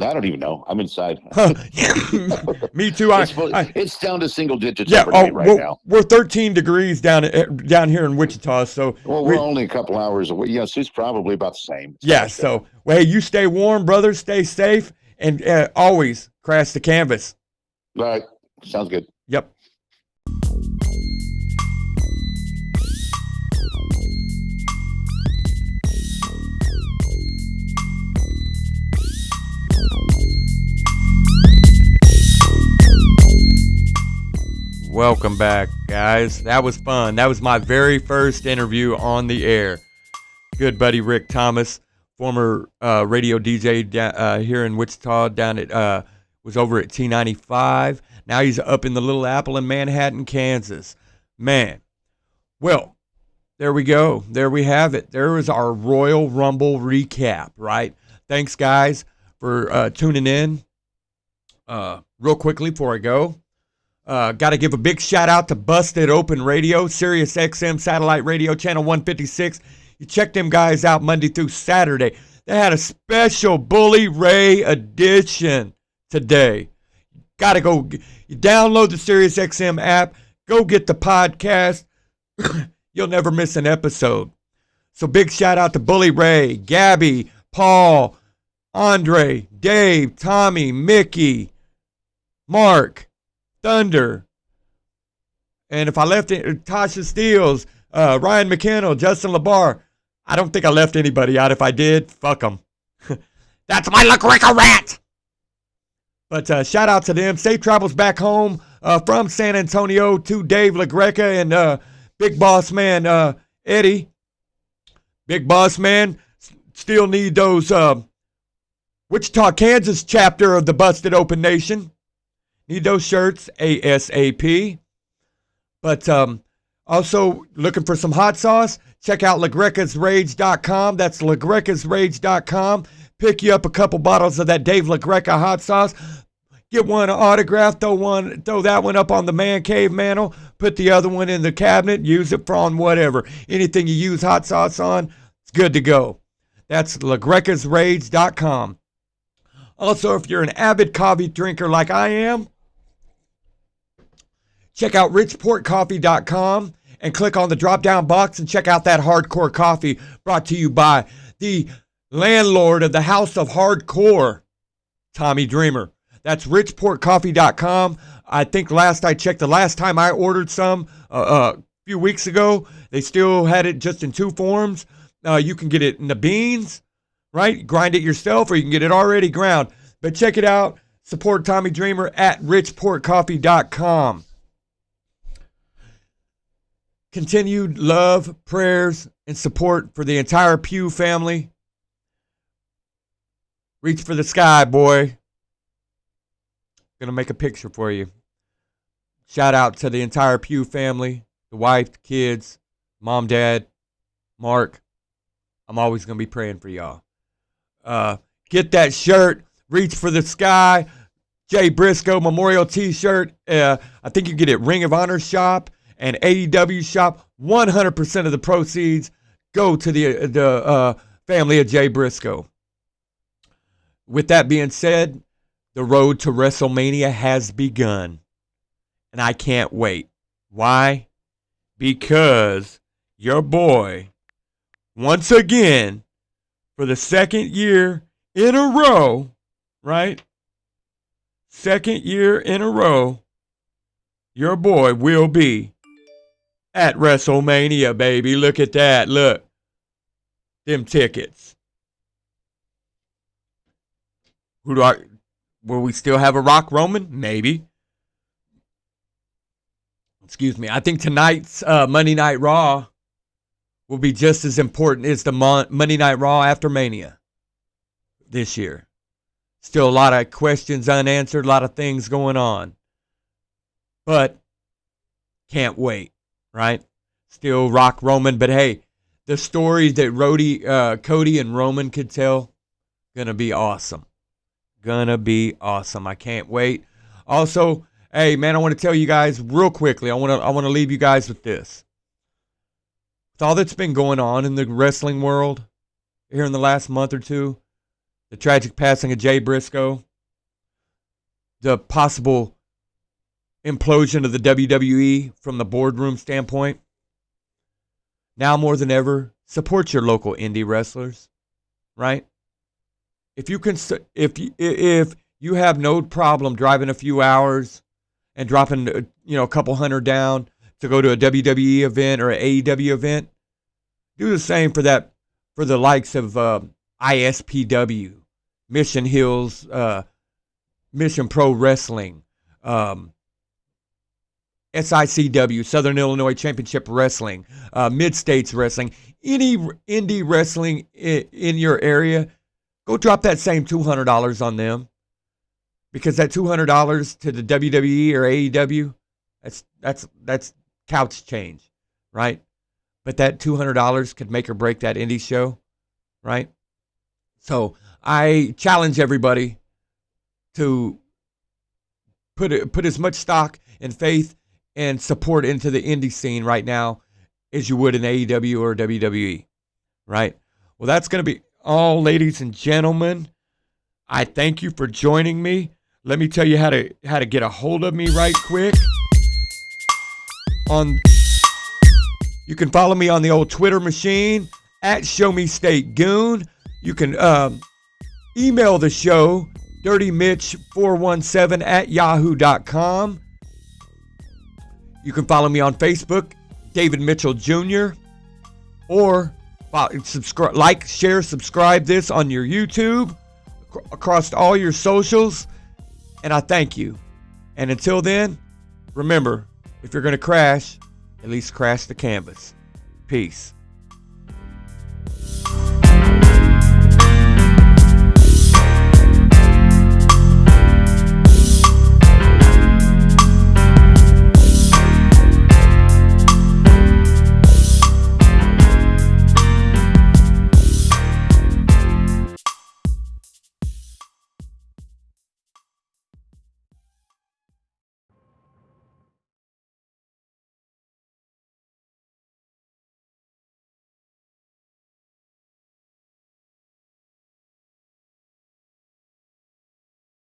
I don't even know. I'm inside. Me too. It's down to single digits right now. We're 13 degrees down here in Wichita. So we're only a couple hours away. Yes, it's probably about the same. So hey, you stay warm, brother. Stay safe, and always crash the canvas. All right. Sounds good. Yep. Welcome back, guys. That was fun. That was my very first interview on the air. Good buddy Rick Thomas, former radio DJ here in Wichita, was over at T95. Now he's up in the Little Apple in Manhattan, Kansas. Man. Well, there we go. There we have it. There is our Royal Rumble recap, right? Thanks, guys, for tuning in. Real quickly before I go, got to give a big shout out to Busted Open Radio, Sirius XM Satellite Radio, Channel 156. You check them guys out Monday through Saturday. They had a special Bully Ray edition today. Got to go download the Sirius XM app. Go get the podcast. You'll never miss an episode. So big shout out to Bully Ray, Gabby, Paul, Andre, Dave, Tommy, Mickey, Mark, Thunder. And if I left it, Tasha Steele, Ryan McKinnell, Justin LeBar. I don't think I left anybody out. If I did, fuck them. That's my LaGreca rat. But shout out to them. Safe travels back home from San Antonio to Dave LaGreca and Big Boss Man Eddie. Big Boss Man, still need those Wichita, Kansas chapter of the Busted Open Nation. Need those shirts ASAP. But also looking for some hot sauce, check out LaGrecasRage.com. That's LaGrecasRage.com. Pick you up a couple bottles of that Dave LaGreca hot sauce. Get one autographed, throw that one up on the man cave mantle, put the other one in the cabinet, use it for on whatever. Anything you use hot sauce on, it's good to go. That's LaGrecasRage.com. Also, if you're an avid coffee drinker like I am, check out richportcoffee.com and click on the drop-down box and check out that hardcore coffee brought to you by the landlord of the House of Hardcore, Tommy Dreamer. That's richportcoffee.com. I think last I checked, the last time I ordered some a few weeks ago, they still had it just in 2 forms. You can get it in the beans, right? Grind it yourself, or you can get it already ground. But check it out. Support Tommy Dreamer at richportcoffee.com. Continued love, prayers, and support for the entire Pugh family. Reach for the sky, boy. Gonna make a picture for you. Shout out to the entire Pugh family, the wife, the kids, mom, dad, Mark. I'm always gonna be praying for y'all. Get that shirt. Reach for the sky. Jay Briscoe Memorial T-shirt. I think you get it Ring of Honor shop and AEW shop. 100% of the proceeds go to the family of Jay Briscoe. With that being said, the road to WrestleMania has begun, and I can't wait. Why? Because your boy, once again, for the second year in a row, right? Second year in a row, your boy will be at WrestleMania, baby. Look at that. Look. Them tickets. Will we still have a Rock Roman? Maybe. Excuse me. I think tonight's Monday Night Raw will be just as important as the Monday Night Raw after Mania this year. Still a lot of questions unanswered, a lot of things going on. But can't wait, right? Still Rock Roman, but hey, the stories that Cody and Roman could tell, gonna be awesome. Gonna be awesome. I can't wait. Also, hey man, I want to tell you guys real quickly. I want to leave you guys with this. With all that's been going on in the wrestling world here in the last month or two, the tragic passing of Jay Briscoe, the possible implosion of the WWE from the boardroom standpoint, now more than ever, support your local indie wrestlers, right? If you have no problem driving a few hours and dropping a couple $100 down to go to a WWE event or an AEW event, do the same for the likes of ISPW, Mission Hills, Mission Pro Wrestling, SICW, Southern Illinois Championship Wrestling, Mid-States Wrestling, any indie wrestling in your area. Go drop that same $200 on them, because that $200 to the WWE or AEW, that's couch change, right? But that $200 could make or break that indie show, right? So I challenge everybody to put as much stock and faith and support into the indie scene right now as you would in AEW or WWE, right? Well, that's going to be all, ladies and gentlemen. I thank you for joining me. Let me tell you how to get a hold of me right quick. You can follow me on the old Twitter machine at ShowMeStateGoon. You can email the show dirtymitch417 at yahoo.com. You can follow me on Facebook, David Mitchell Jr. Or subscribe, like, share, subscribe this on your YouTube, across all your socials, and I thank you. And until then, remember, if you're going to crash, at least crash the canvas. Peace.